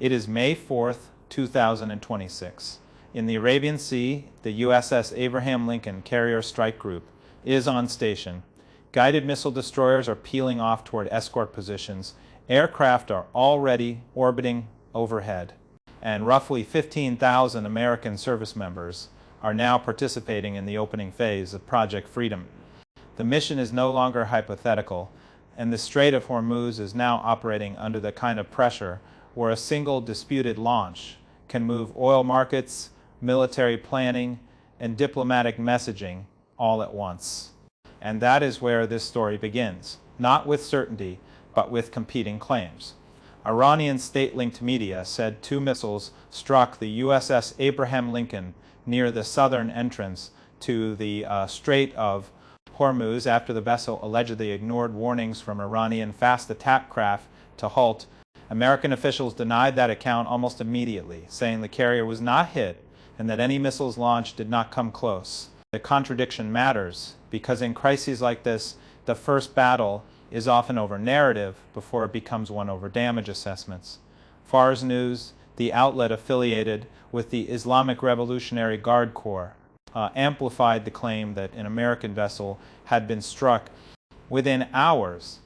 It is May 4th, 2026. In the Arabian Sea, the USS Abraham Lincoln Carrier Strike Group is on station. Guided missile destroyers are peeling off toward escort positions. Aircraft are already orbiting overhead. And roughly 15,000 American service members are now participating in the opening phase of Project Freedom. The mission is no longer hypothetical, and the Strait of Hormuz is now operating under the kind of pressure where a single disputed launch can move oil markets, military planning, and diplomatic messaging all at once. And that is where this story begins, not with certainty, but with competing claims. Iranian state-linked media said 2 missiles struck the USS Abraham Lincoln near the southern entrance to the Strait of Hormuz after the vessel allegedly ignored warnings from Iranian fast attack craft to halt. American officials denied that account almost immediately, saying the carrier was not hit and that any missiles launched did not come close. The contradiction matters because in crises like this, the first battle is often over narrative before it becomes one over damage assessments. Fars News, the outlet affiliated with the Islamic Revolutionary Guard Corps, amplified the claim that an American vessel had been struck. Within hours,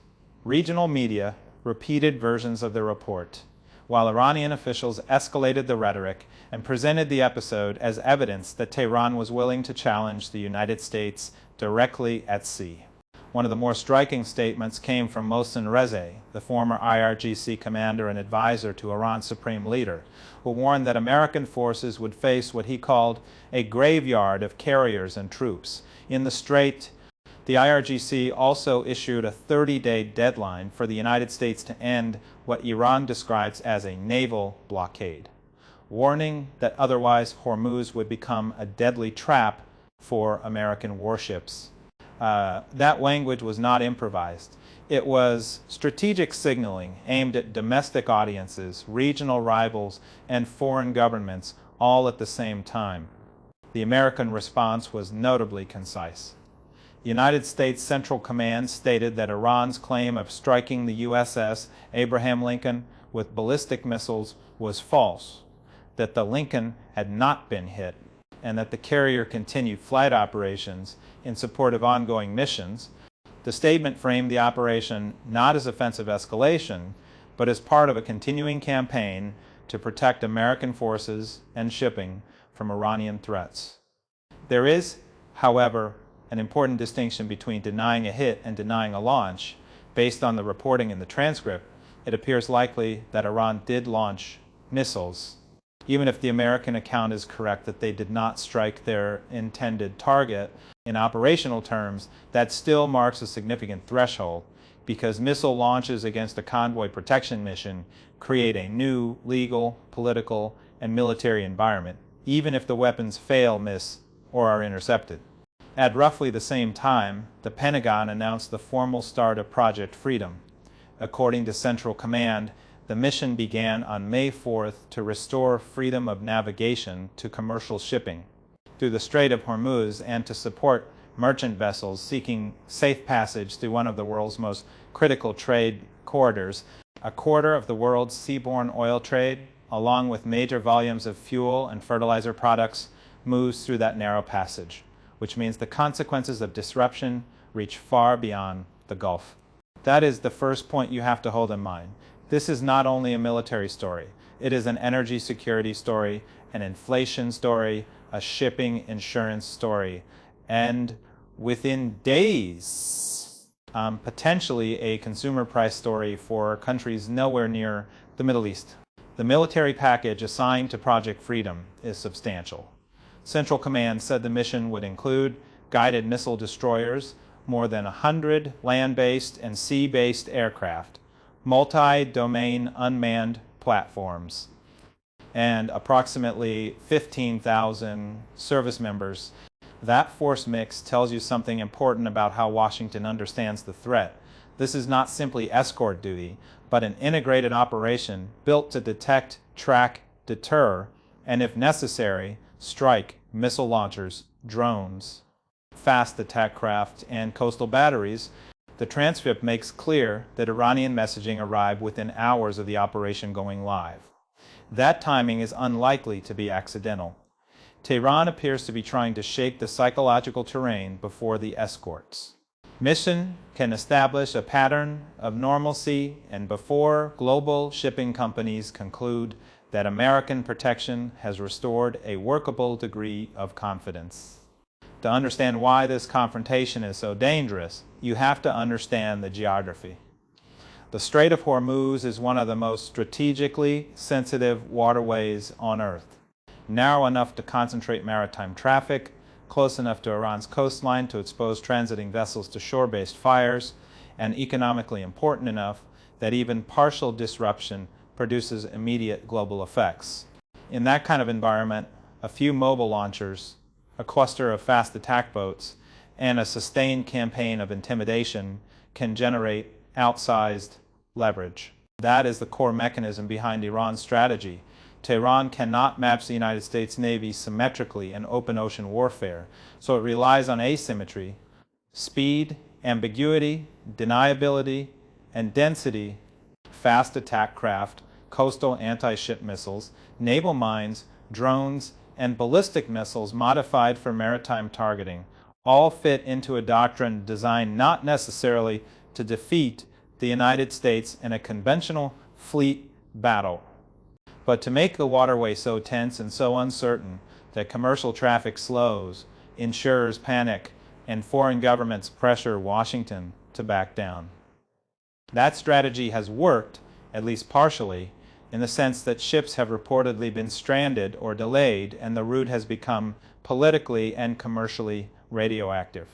regional media repeated versions of the report, while Iranian officials escalated the rhetoric and presented the episode as evidence that Tehran was willing to challenge the United States directly at sea. One of the more striking statements came from Mohsen Reza, the former IRGC commander and advisor to Iran's supreme leader, who warned that American forces would face what he called a graveyard of carriers and troops. In the Strait, the IRGC also issued a 30-day deadline for the United States to end what Iran describes as a naval blockade, warning that otherwise Hormuz would become a deadly trap for American warships. That language was not improvised. It was strategic signaling aimed at domestic audiences, regional rivals, and foreign governments all at the same time. The American response was notably concise. The United States Central Command stated that Iran's claim of striking the USS Abraham Lincoln with ballistic missiles was false, that the Lincoln had not been hit, and that the carrier continued flight operations in support of ongoing missions. The statement framed the operation not as offensive escalation, but as part of a continuing campaign to protect American forces and shipping from Iranian threats. There is, however, an important distinction between denying a hit and denying a launch. Based on the reporting in the transcript, it appears likely that Iran did launch missiles, even if the American account is correct that they did not strike their intended target. In operational terms, that still marks a significant threshold, because missile launches against a convoy protection mission create a new legal, political, and military environment, even if the weapons fail, miss, or are intercepted. At roughly the same time, the Pentagon announced the formal start of Project Freedom. According to Central Command, the mission began on May 4th to restore freedom of navigation to commercial shipping through the Strait of Hormuz and to support merchant vessels seeking safe passage through one of the world's most critical trade corridors. A quarter of the world's seaborne oil trade, along with major volumes of fuel and fertilizer products, moves through that narrow passage, which means the consequences of disruption reach far beyond the Gulf. That is the first point you have to hold in mind. This is not only a military story. It is an energy security story, an inflation story, a shipping insurance story, and within days, potentially a consumer price story for countries nowhere near the Middle East. The military package assigned to Project Freedom is substantial. Central Command said the mission would include guided missile destroyers, more than 100 land-based and sea-based aircraft, multi-domain unmanned platforms, and approximately 15,000 service members. That force mix tells you something important about how Washington understands the threat. This is not simply escort duty, but an integrated operation built to detect, track, deter, and if necessary, strike missile launchers, drones, fast attack craft, and coastal batteries. The transcript makes clear that Iranian messaging arrived within hours of the operation going live. That timing is unlikely to be accidental. Tehran appears to be trying to shake the psychological terrain before the escorts. Mission can establish a pattern of normalcy and before global shipping companies conclude that American protection has restored a workable degree of confidence. To understand why this confrontation is so dangerous, you have to understand the geography. The Strait of Hormuz is one of the most strategically sensitive waterways on Earth. Narrow enough to concentrate maritime traffic, close enough to Iran's coastline to expose transiting vessels to shore-based fires, and economically important enough that even partial disruption produces immediate global effects. In that kind of environment, a few mobile launchers, a cluster of fast attack boats, and a sustained campaign of intimidation can generate outsized leverage. That is the core mechanism behind Iran's strategy. Tehran cannot match the United States Navy symmetrically in open ocean warfare, so it relies on asymmetry, speed, ambiguity, deniability, and density, fast attack craft, coastal anti-ship missiles, naval mines, drones, and ballistic missiles modified for maritime targeting, all fit into a doctrine designed not necessarily to defeat the United States in a conventional fleet battle, but to make the waterway so tense and so uncertain that commercial traffic slows, insurers panic, and foreign governments pressure Washington to back down. That strategy has worked, at least partially, in the sense that ships have reportedly been stranded or delayed and the route has become politically and commercially radioactive.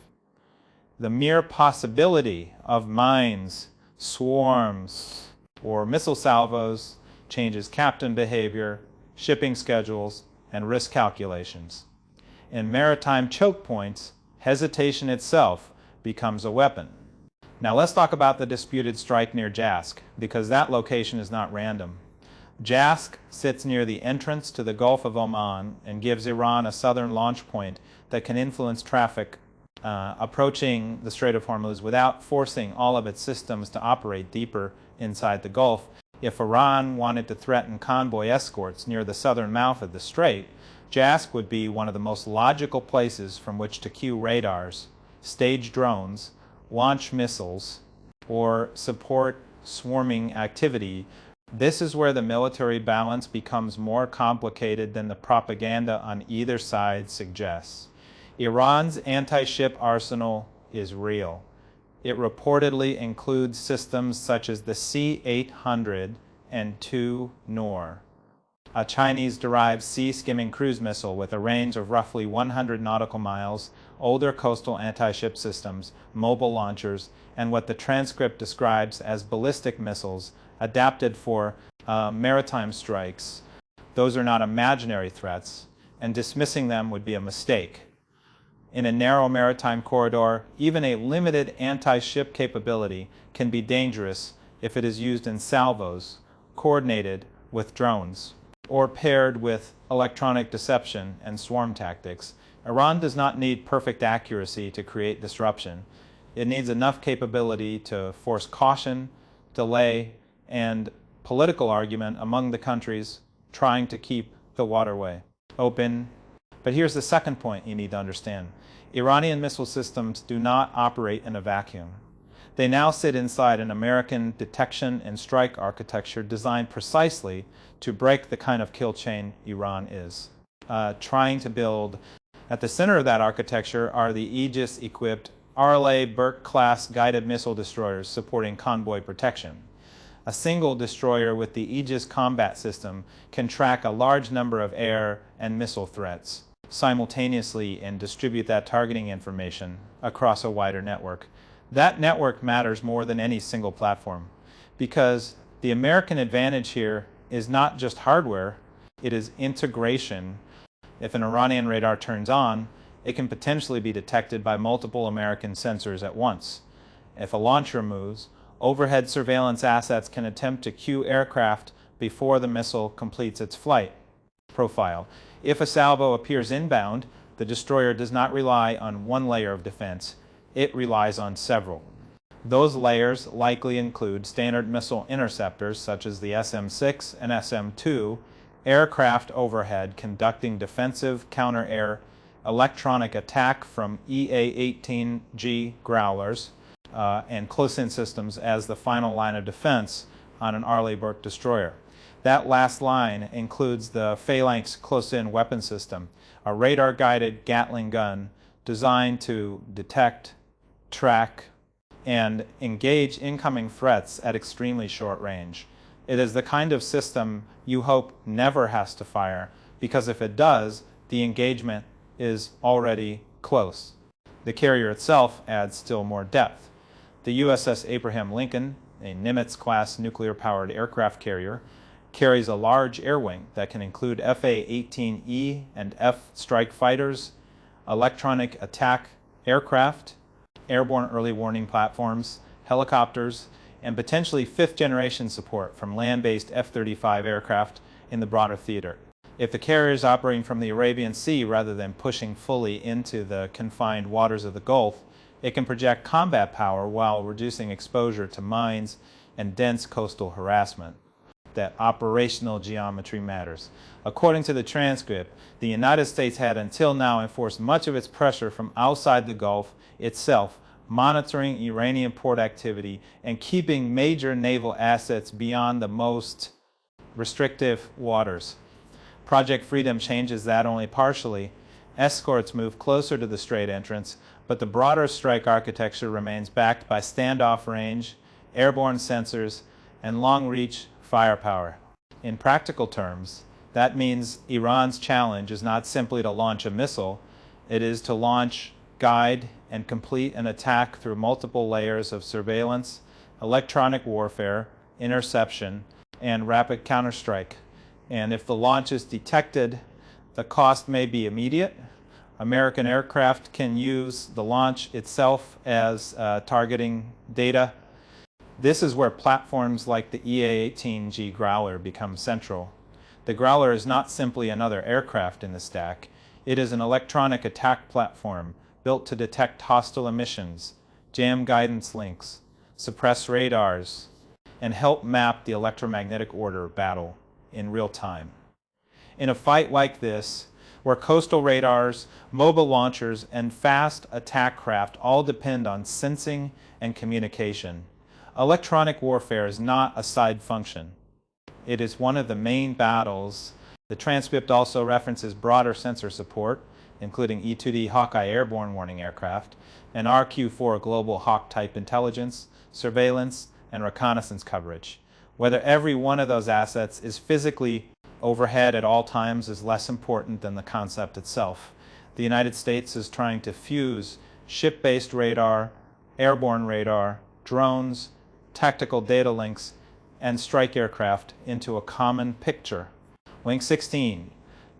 The mere possibility of mines, swarms, or missile salvos changes captain behavior, shipping schedules, and risk calculations. In maritime choke points, hesitation itself becomes a weapon. Now let's talk about the disputed strike near Jask, because that location is not random. Jask sits near the entrance to the Gulf of Oman and gives Iran a southern launch point that can influence traffic approaching the Strait of Hormuz without forcing all of its systems to operate deeper inside the Gulf. If Iran wanted to threaten convoy escorts near the southern mouth of the strait, Jask would be one of the most logical places from which to cue radars, stage drones, launch missiles, or support swarming activity. This is where the military balance becomes more complicated than the propaganda on either side suggests. Iran's anti-ship arsenal is real. It reportedly includes systems such as the C-800 and 2 Noor, a Chinese-derived sea-skimming cruise missile with a range of roughly 100 nautical miles, older coastal anti-ship systems, mobile launchers, and what the transcript describes as ballistic missiles adapted for maritime strikes. Those are not imaginary threats, and dismissing them would be a mistake. In a narrow maritime corridor, even a limited anti-ship capability can be dangerous if it is used in salvos, coordinated with drones, or paired with electronic deception and swarm tactics. Iran does not need perfect accuracy to create disruption. It needs enough capability to force caution, delay, and political argument among the countries trying to keep the waterway open. But here's the second point you need to understand. Iranian missile systems do not operate in a vacuum. They now sit inside an American detection and strike architecture designed precisely to break the kind of kill chain Iran is trying to build. At the center of that architecture are the Aegis-equipped Arleigh Burke-class guided missile destroyers supporting convoy protection. A single destroyer with the Aegis combat system can track a large number of air and missile threats simultaneously and distribute that targeting information across a wider network. That network matters more than any single platform, because the American advantage here is not just hardware, it is integration. If an Iranian radar turns on, it can potentially be detected by multiple American sensors at once. If a launcher moves, overhead surveillance assets can attempt to cue aircraft before the missile completes its flight profile. If a salvo appears inbound, the destroyer does not rely on one layer of defense. It relies on several. Those layers likely include standard missile interceptors such as the SM-6 and SM-2, aircraft overhead conducting defensive counter-air electronic attack from EA-18G Growlers, and close-in systems as the final line of defense on an Arleigh Burke destroyer. That last line includes the Phalanx close-in weapon system, a radar-guided Gatling gun designed to detect, track, and engage incoming threats at extremely short range. It is the kind of system you hope never has to fire, because if it does, the engagement is already close. The carrier itself adds still more depth. The USS Abraham Lincoln, a Nimitz-class nuclear-powered aircraft carrier, carries a large air wing that can include FA-18E and F strike fighters, electronic attack aircraft, airborne early warning platforms, helicopters, and potentially fifth-generation support from land-based F-35 aircraft in the broader theater. If the carrier is operating from the Arabian Sea rather than pushing fully into the confined waters of the Gulf, it can project combat power while reducing exposure to mines and dense coastal harassment. That operational geometry matters. According to the transcript, the United States had until now enforced much of its pressure from outside the Gulf itself, monitoring Iranian port activity and keeping major naval assets beyond the most restrictive waters. Project Freedom changes that only partially. Escorts move closer to the strait entrance, but the broader strike architecture remains backed by standoff range, airborne sensors, and long-reach firepower. In practical terms, that means Iran's challenge is not simply to launch a missile, it is to launch, guide, and complete an attack through multiple layers of surveillance, electronic warfare, interception, and rapid counterstrike. And if the launch is detected, the cost may be immediate. American aircraft can use the launch itself as targeting data. This is where platforms like the EA-18G Growler become central. The Growler is not simply another aircraft in the stack. It is an electronic attack platform built to detect hostile emissions, jam guidance links, suppress radars, and help map the electromagnetic order of battle in real time. In a fight like this, where coastal radars, mobile launchers, and fast attack craft all depend on sensing and communication, electronic warfare is not a side function. It is one of the main battles. The transcript also references broader sensor support, including E-2D Hawkeye airborne warning aircraft, and RQ-4 global Hawk-type intelligence, surveillance, and reconnaissance coverage. Whether every one of those assets is physically overhead at all times is less important than the concept itself. The United States is trying to fuse ship-based radar, airborne radar, drones, tactical data links, and strike aircraft into a common picture. Link 16,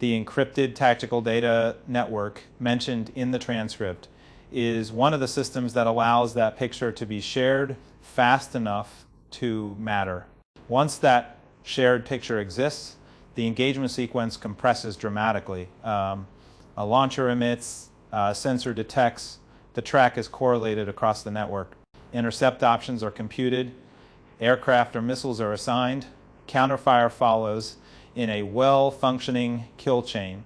the encrypted tactical data network mentioned in the transcript, is one of the systems that allows that picture to be shared fast enough to matter. Once that shared picture exists, the engagement sequence compresses dramatically. A launcher emits, a sensor detects, the track is correlated across the network. Intercept options are computed, aircraft or missiles are assigned, counterfire follows in a well-functioning kill chain.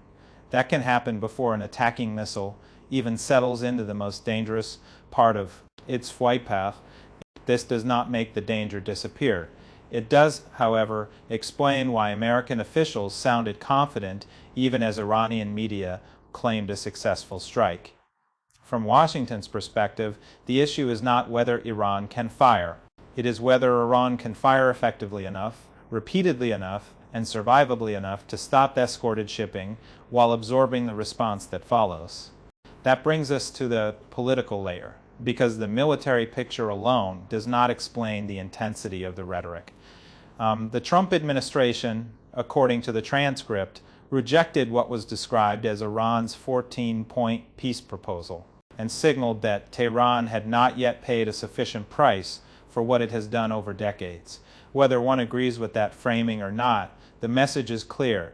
That can happen before an attacking missile even settles into the most dangerous part of its flight path. This does not make the danger disappear. It does, however, explain why American officials sounded confident even as Iranian media claimed a successful strike. From Washington's perspective, the issue is not whether Iran can fire. It is whether Iran can fire effectively enough, repeatedly enough, and survivably enough to stop escorted shipping while absorbing the response that follows. That brings us to the political layer, because the military picture alone does not explain the intensity of the rhetoric. The Trump administration, according to the transcript, rejected what was described as Iran's 14-point peace proposal and signaled that Tehran had not yet paid a sufficient price for what it has done over decades. Whether one agrees with that framing or not, the message is clear.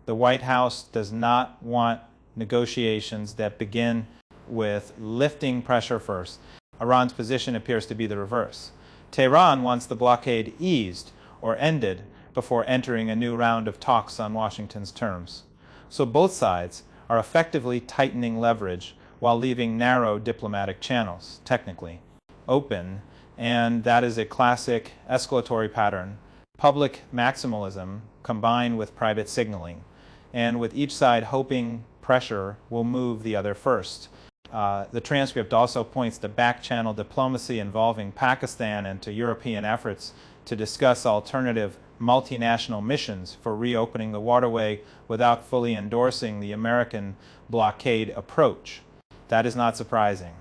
The White House does not want negotiations that begin with lifting pressure first. Iran's position appears to be the reverse. Tehran wants the blockade eased or ended before entering a new round of talks on Washington's terms. So both sides are effectively tightening leverage while leaving narrow diplomatic channels, technically, open, and that is a classic escalatory pattern, public maximalism combined with private signaling, and with each side hoping pressure will move the other first. The transcript also points to back-channel diplomacy involving Pakistan and to European efforts to discuss alternative multinational missions for reopening the waterway without fully endorsing the American blockade approach. That is not surprising.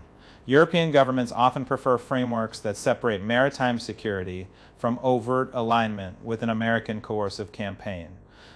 European governments often prefer frameworks that separate maritime security from overt alignment with an American coercive campaign,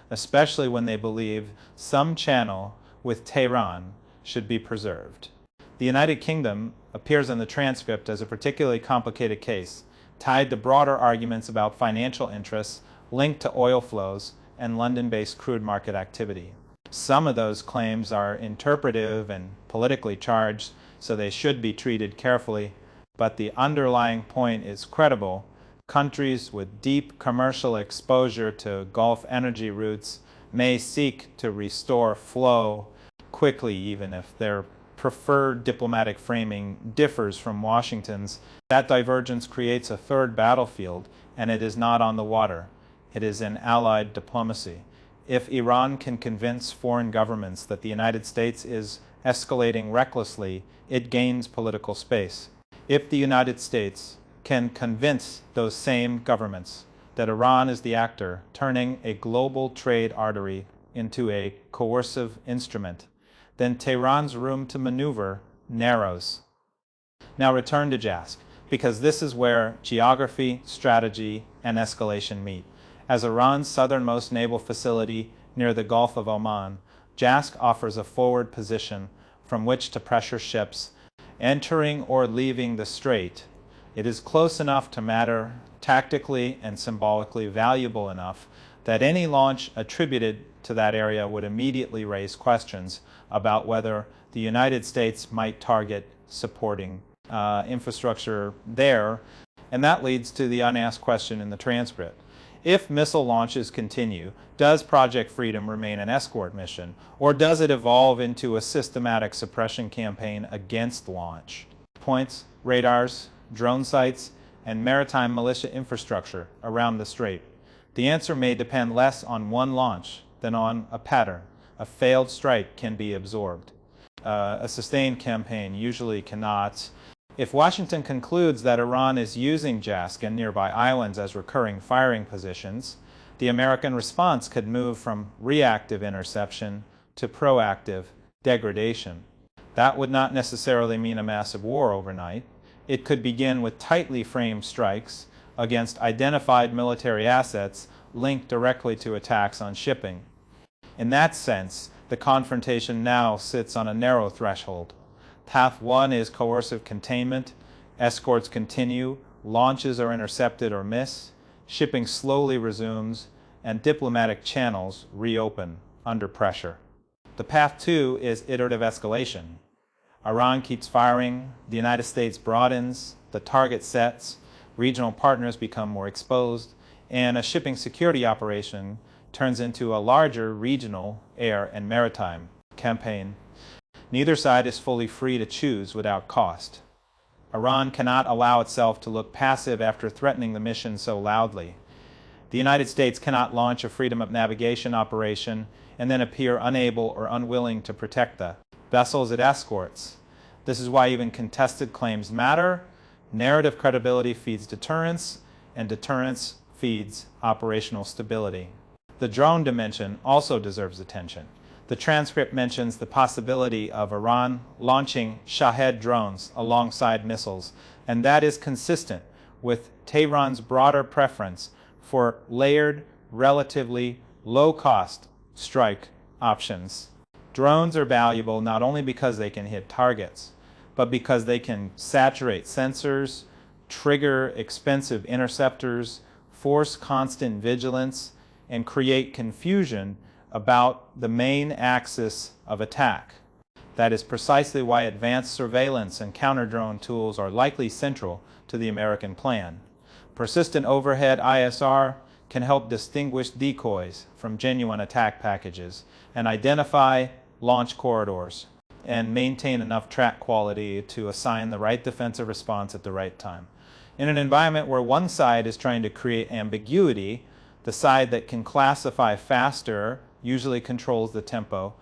especially when they believe some channel with Tehran should be preserved. The United Kingdom appears in the transcript as a particularly complicated case, tied to broader arguments about financial interests linked to oil flows and London-based crude market activity. Some of those claims are interpretive and politically charged, so they should be treated carefully, but the underlying point is credible. Countries with deep commercial exposure to Gulf energy routes may seek to restore flow quickly, even if their preferred diplomatic framing differs from Washington's. That divergence creates a third battlefield, and it is not on the water. It is in allied diplomacy. If Iran can convince foreign governments that the United States is escalating recklessly, it gains political space. If the United States can convince those same governments that Iran is the actor turning a global trade artery into a coercive instrument, then Tehran's room to maneuver narrows. Now return to JASC, because this is where geography, strategy, and escalation meet. As Iran's southernmost naval facility near the Gulf of Oman, JASC offers a forward position from which to pressure ships entering or leaving the strait. It is close enough to matter, tactically and symbolically valuable enough that any launch attributed to that area would immediately raise questions about whether the United States might target supporting infrastructure there, and that leads to the unasked question in the transcript. If missile launches continue, does Project Freedom remain an escort mission, or does it evolve into a systematic suppression campaign against launch? Points, radars, drone sites, and maritime militia infrastructure around the strait. The answer may depend less on one launch than on a pattern. A failed strike can be absorbed. A sustained campaign usually cannot. If Washington concludes that Iran is using JASC and nearby islands as recurring firing positions, the American response could move from reactive interception to proactive degradation. That would not necessarily mean a massive war overnight. It could begin with tightly framed strikes against identified military assets linked directly to attacks on shipping. In that sense, the confrontation now sits on a narrow threshold. Path 1 is coercive containment. Escorts continue, launches are intercepted or miss, shipping slowly resumes, and diplomatic channels reopen under pressure. The path 2 is iterative escalation. Iran keeps firing, the United States broadens, the target sets, regional partners become more exposed, and a shipping security operation turns into a larger regional air and maritime campaign. Neither side is fully free to choose without cost. Iran cannot allow itself to look passive after threatening the mission so loudly. The United States cannot launch a freedom of navigation operation and then appear unable or unwilling to protect the vessels it escorts. This is why even contested claims matter. Narrative credibility feeds deterrence, and deterrence feeds operational stability. The drone dimension also deserves attention. The transcript mentions the possibility of Iran launching Shahed drones alongside missiles, and that is consistent with Tehran's broader preference for layered, relatively low-cost strike options. Drones are valuable not only because they can hit targets, but because they can saturate sensors, trigger expensive interceptors, force constant vigilance, and create confusion about the main axis of attack. That is precisely why advanced surveillance and counter-drone tools are likely central to the American plan. Persistent overhead ISR can help distinguish decoys from genuine attack packages and identify launch corridors and maintain enough track quality to assign the right defensive response at the right time. In an environment where one side is trying to create ambiguity, the side that can classify faster usually controls the tempo.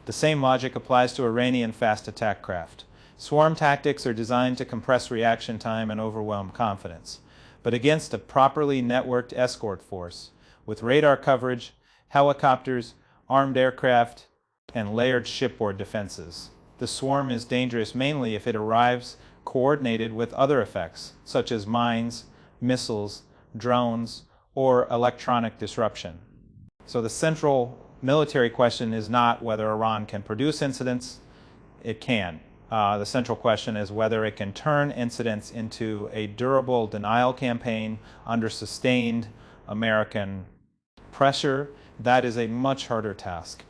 The same logic applies to Iranian fast attack craft. Swarm tactics are designed to compress reaction time and overwhelm confidence. But against a properly networked escort force, with radar coverage, helicopters, armed aircraft, and layered shipboard defenses, the swarm is dangerous mainly if it arrives coordinated with other effects, such as mines, missiles, drones, or electronic disruption. So the central military question is not whether Iran can produce incidents. It can. The central question is whether it can turn incidents into a durable denial campaign under sustained American pressure. That is a much harder task.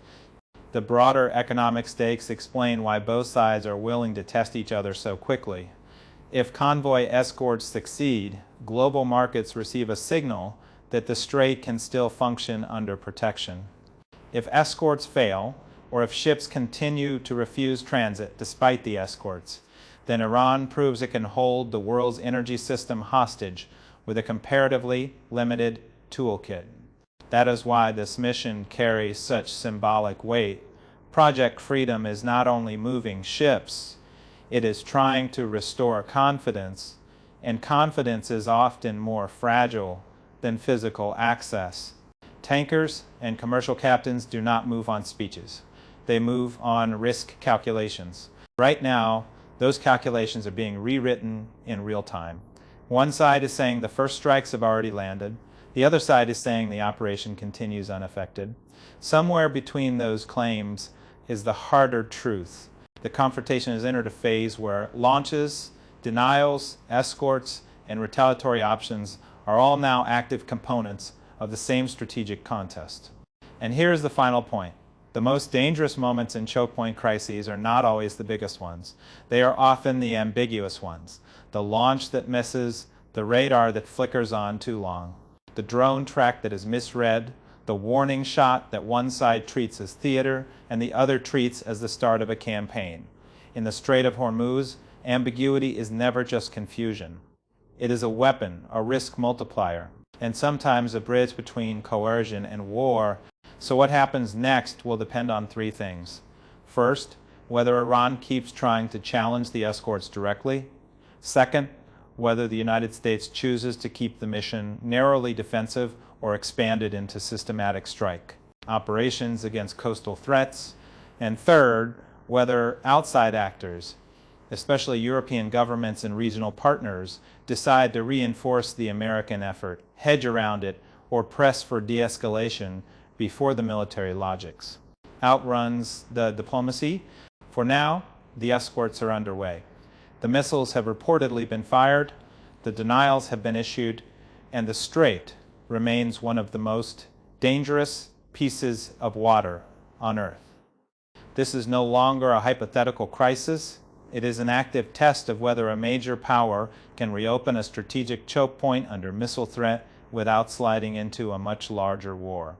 The broader economic stakes explain why both sides are willing to test each other so quickly. If convoy escorts succeed, global markets receive a signal that the Strait can still function under protection. If escorts fail, or if ships continue to refuse transit despite the escorts, then Iran proves it can hold the world's energy system hostage with a comparatively limited toolkit. That is why this mission carries such symbolic weight. Project Freedom is not only moving ships, it is trying to restore confidence, and confidence is often more fragile than physical access. Tankers and commercial captains do not move on speeches. They move on risk calculations. Right now, those calculations are being rewritten in real time. One side is saying the first strikes have already landed. The other side is saying the operation continues unaffected. Somewhere between those claims is the harder truth. The confrontation has entered a phase where launches, denials, escorts, and retaliatory options are all now active components of the same strategic contest. And here's the final point. The most dangerous moments in choke point crises are not always the biggest ones. They are often the ambiguous ones. The launch that misses, the radar that flickers on too long, the drone track that is misread, the warning shot that one side treats as theater and the other treats as the start of a campaign. In the Strait of Hormuz, ambiguity is never just confusion. It is a weapon, a risk multiplier, and sometimes a bridge between coercion and war. So what happens next will depend on three things. First, whether Iran keeps trying to challenge the escorts directly. Second, whether the United States chooses to keep the mission narrowly defensive or expanded into systematic strike operations against coastal threats. And third, whether outside actors, especially European governments and regional partners, decide to reinforce the American effort, hedge around it, or press for de-escalation before the military logics outruns the diplomacy. For now, the escorts are underway. The missiles have reportedly been fired, the denials have been issued, and the Strait remains one of the most dangerous pieces of water on Earth. This is no longer a hypothetical crisis. It is an active test of whether a major power can reopen a strategic choke point under missile threat without sliding into a much larger war.